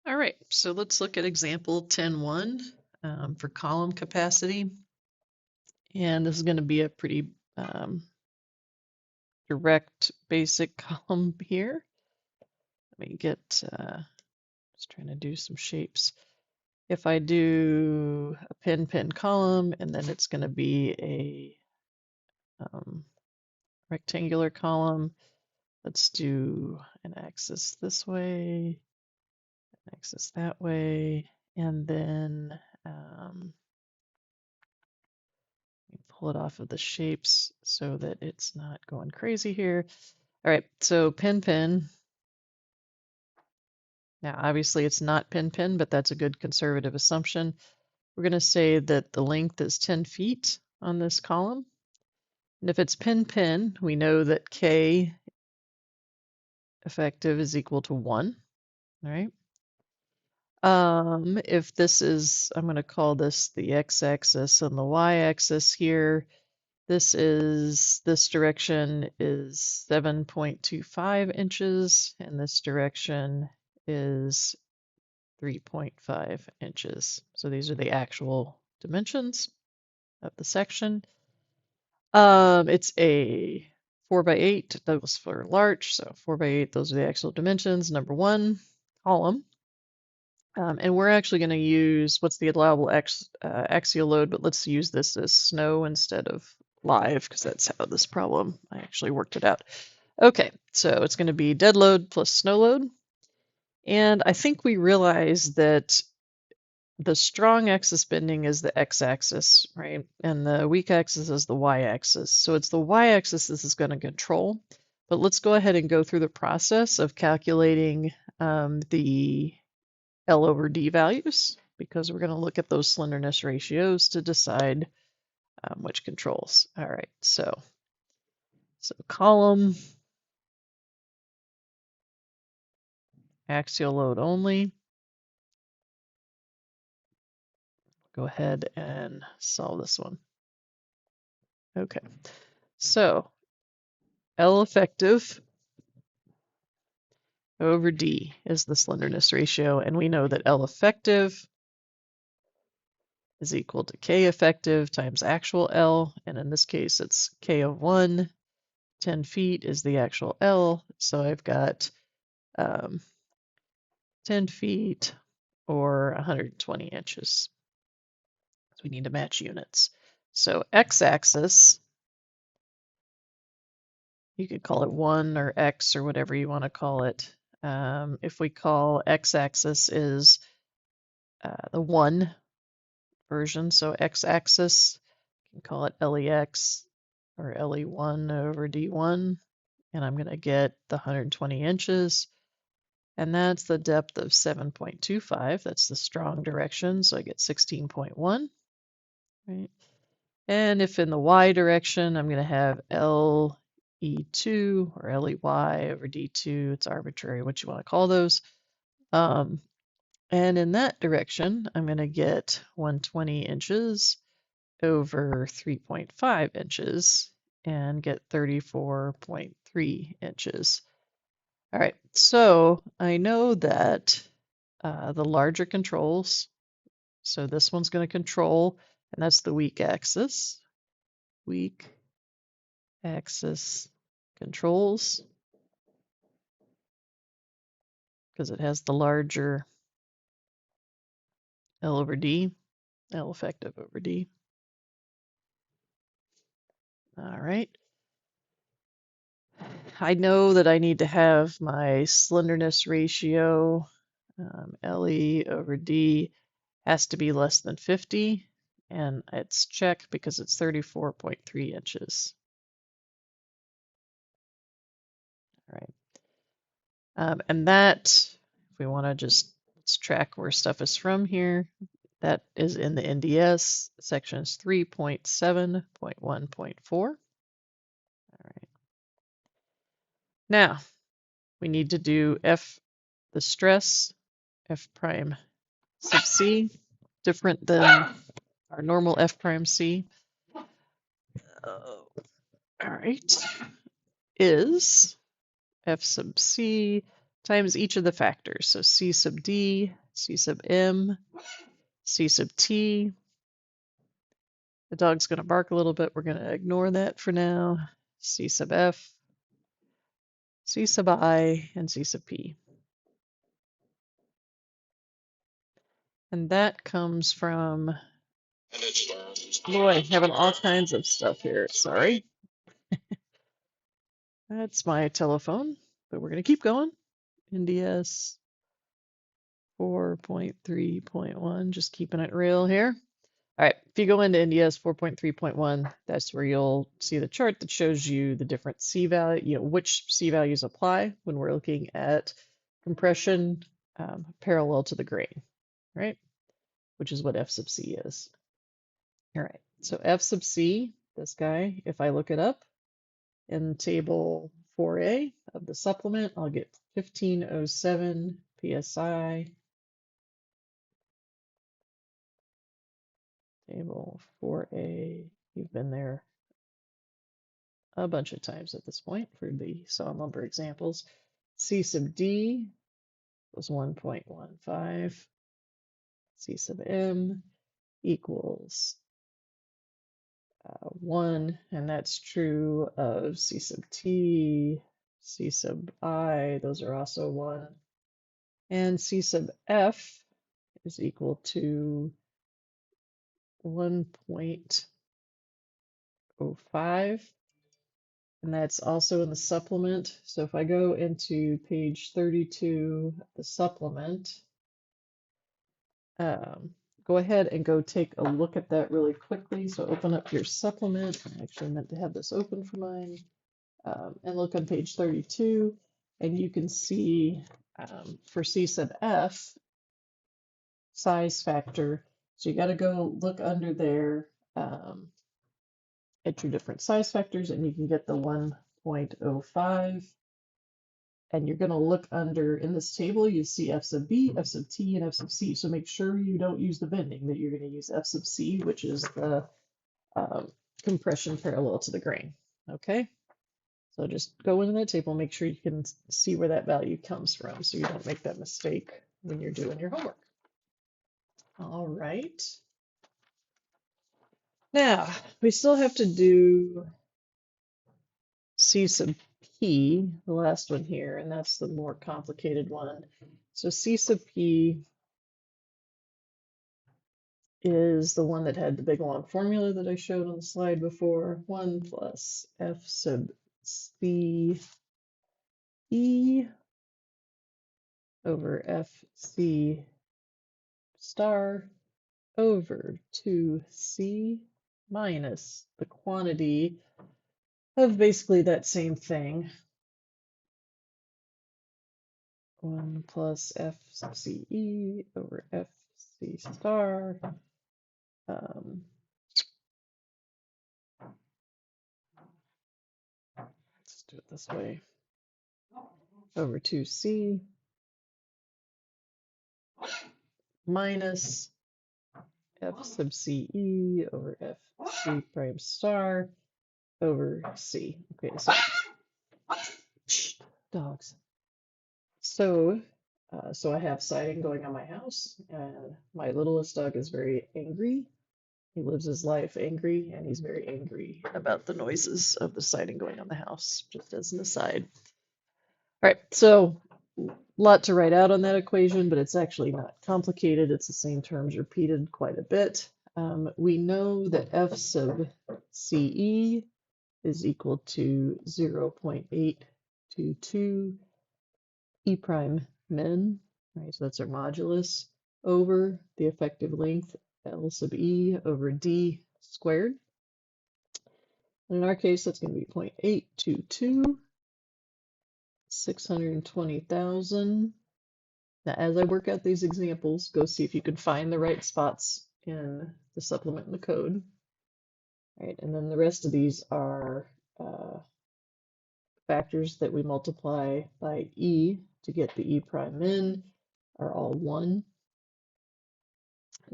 All right, so let's look at example 10-1 for column capacity. And this is going to be a pretty direct basic column here. Let me get, just trying to do some shapes. If I do a pin column, and then it's going to be a rectangular column. Let's do an axis this way, an axis that way, and then pull it off of the shapes so that it's not going crazy here. All right, so pin. Now, obviously it's not pin, but that's a good conservative assumption. We're going to say that the length is 10 feet on this column. And if it's pin, we know that K effective is equal to 1, all right? If this is, I'm going to call this the x-axis and the y-axis here. This direction is 7.25 inches, and this direction is 3.5 inches. So these are the actual dimensions of the section. It's a 4x8. That was for large, so 4x8. Those are the actual dimensions. Number 1 column. And we're actually going to use what's the allowable axial load, but let's use this as snow instead of live because that's how this problem, I actually worked it out. Okay, so it's going to be dead load plus snow load. And I think we realize that the strong axis bending is the x-axis, right? And the weak axis is the y-axis. So it's the y-axis this is going to control. But let's go ahead and go through the process of calculating the L over D values, because we're going to look at those slenderness ratios to decide which controls. All right, so column, axial load only. Go ahead and solve this one. Okay, so L effective over D is the slenderness ratio, and we know that L effective is equal to K effective times actual L, and in this case it's K of 1. 10 feet is the actual L, so I've got 10 feet or 120 inches. So we need to match units. So x-axis, you could call it 1 or x or whatever you want to call it. If we call x-axis is the 1 version, so x-axis, you can call it LEX or LE1 over D1, and I'm going to get the 120 inches. And that's the depth of 7.25. That's the strong direction, so I get 16.1. Right? And if in the y direction, I'm going to have LE2 or LEY over D2. It's arbitrary what you want to call those. And in that direction, I'm going to get 120 inches over 3.5 inches and get 34.3 inches. All right, so I know that the larger controls, so this one's going to control, and that's the weak axis. Weak axis controls because it has the larger L over D, L effective over D. All right. I know that I need to have my slenderness ratio, LE over D, has to be less than 50, and it's check because it's 34.3 inches. All right. And that, if we want to just, let's track where stuff is from here. That is in the NDS, sections 3.7.1.4. All right. Now, we need to do F, the stress, F prime sub C, different than our normal F prime C. All right, is F sub C times each of the factors. So C sub D, C sub M, C sub T. The dog's going to bark a little bit. We're going to ignore that for now. C sub F, C sub I, and C sub P. And that comes from, boy, having all kinds of stuff here. Sorry. That's my telephone, but we're going to keep going. NDS 4.3.1, just keeping it real here. All right, if you go into NDS 4.3.1, that's where you'll see the chart that shows you the different C value, which C values apply when we're looking at compression parallel to the grain, right? Which is what F sub C is. All right, so F sub C, this guy, if I look it up in table 4A of the supplement, I'll get 1507 PSI. Table 4A, you've been there a bunch of times at this point for the saw lumber examples. C sub D was 1.15. C sub M equals 1, and that's true of C sub T, C sub I, those are also 1. And C sub F is equal to 1.05. And that's also in the supplement. So if I go into page 32, the supplement, go ahead and go take a look at that really quickly. So open up your supplement. I actually meant to have this open for mine. And look on page 32, and you can see for C sub F, size factor. So you got to go look under there at your different size factors, and you can get the 1.05. And you're going to look under, in this table, you see F sub B, F sub T, and F sub C. So make sure you don't use the bending, that you're going to use F sub C, which is the compression parallel to the grain. Okay? So just go into that table, make sure you can see where that value comes from so you don't make that mistake when you're doing your homework. All right. Now, we still have to do C sub P, the last one here, and that's the more complicated one. So C sub P is the one that had the big long formula that I showed on the slide before. 1 plus F sub C E over F C star over 2C minus the quantity of basically that same thing. 1 plus F sub CE over FC star. Let's do it this way. Over 2C minus F sub CE over F C prime star over C. Okay, so dogs. So I have siding going on my house, and my littlest dog is very angry. He lives his life angry, and he's very angry about the noises of the siding going on the house, just as an aside. All right, so a lot to write out on that equation, but it's actually not complicated. It's the same terms repeated quite a bit. We know that F sub CE is equal to 0.822 E prime min, right? So that's our modulus over the effective length L sub E over D squared. And in our case, that's going to be 0.822, 620,000. Now, as I work out these examples, go see if you can find the right spots in the supplement and the code. All right, and then the rest of these are factors that we multiply by E to get the E prime min are all 1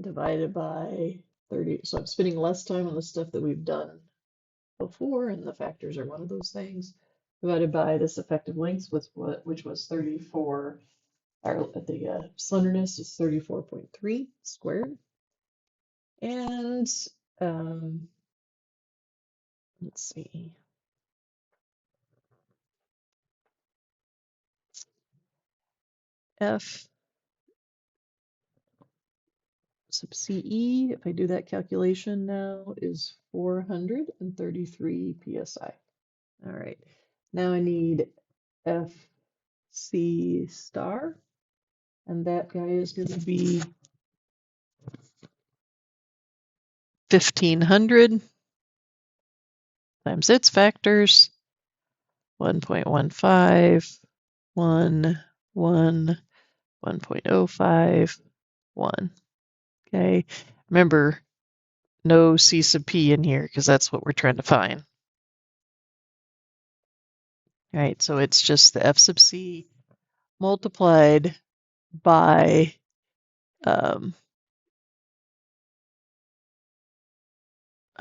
divided by 30. So I'm spending less time on the stuff that we've done before, and the factors are one of those things. divided by this effective length, which was 34. The slenderness is 34.3 squared. And let's see. F sub CE, if I do that calculation now, is 433 psi. All right, now I need FC star, and that guy is going to be 1500 times its factors, 1.15, 1, 1, 1.05, 1. Okay, remember, no C sub P in here because that's what we're trying to find. All right, so it's just the F sub C multiplied by I'm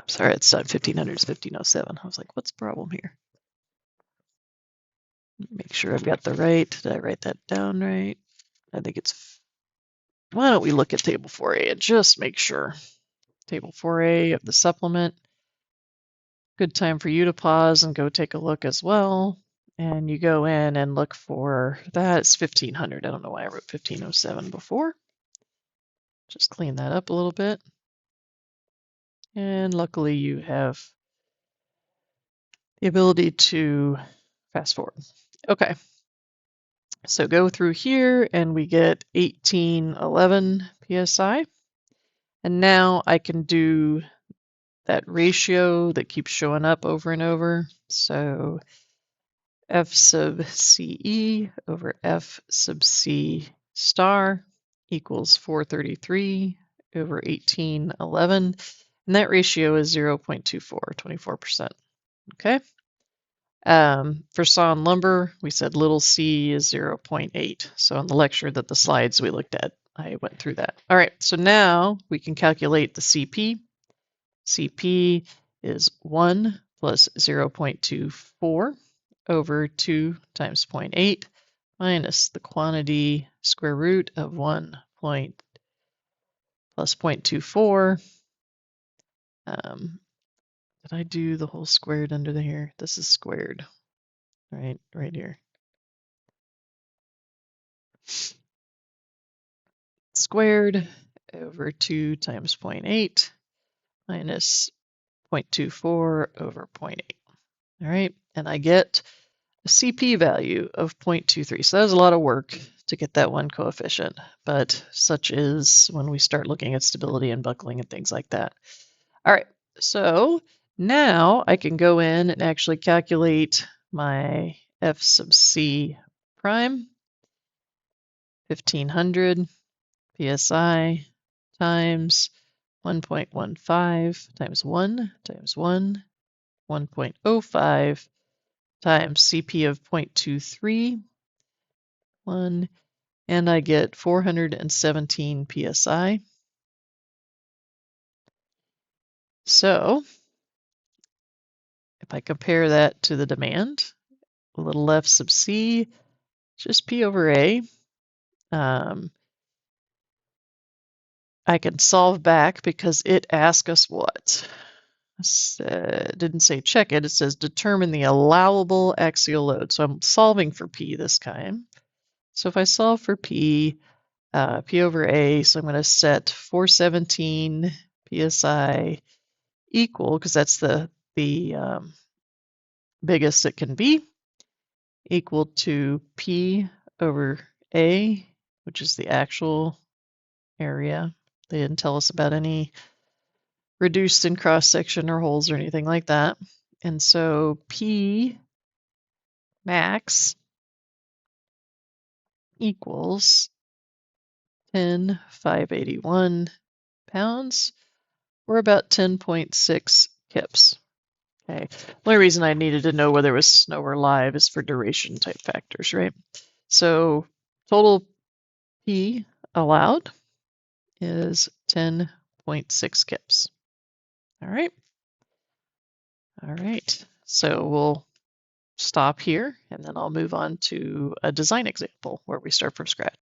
sorry, it's not 1500, it's 1507. I was like, what's the problem here? Make sure I've got the right. Did I write that down right? I think it's, why don't we look at table 4A and just make sure. Table 4A of the supplement. Good time for you to pause and go take a look as well. And you go in and look for, that's 1500. I don't know why I wrote 1507 before. Just clean that up a little bit. And luckily you have the ability to fast forward. Okay. So go through here and we get 1811 psi. And now I can do that ratio that keeps showing up over and over. So F sub CE over F sub C star equals 433 over 1811. And that ratio is 0.24, 24%. Okay. For sawn lumber, we said little c is 0.8. So in the lecture that the slides we looked at, I went through that. All right, so now we can calculate the CP. CP is 1 plus 0.24 over 2 times 0.8 minus the quantity square root of 1 plus 0.24. Did I do the whole squared under here? This is squared, right here. Squared over 2 times 0.8 minus 0.24 over 0.8. All right, and I get a CP value of 0.23. So that was a lot of work to get that one coefficient, but such is when we start looking at stability and buckling and things like that. All right, so now I can go in and actually calculate my F sub C prime, 1500 psi times 1.15 times 1 times 1, 1.05 times CP of 0.23, 1, and I get 417 psi. So if I compare that to the demand, a little F sub C, just P over A, I can solve back because it asks us what? It didn't say check it, it says determine the allowable axial load. So I'm solving for P this time. So if I solve for P, P over A, so I'm going to set 417 psi equal, because that's the biggest it can be, equal to P over A, which is the actual area. They didn't tell us about any reduced in cross section or holes or anything like that. And so P max equals 10,581 pounds, or about 10.6 kips. Okay. The only reason I needed to know whether it was snow or live is for duration type factors, right? So total P allowed is 10.6 kips. All right. All right. So we'll stop here, and then I'll move on to a design example where we start from scratch.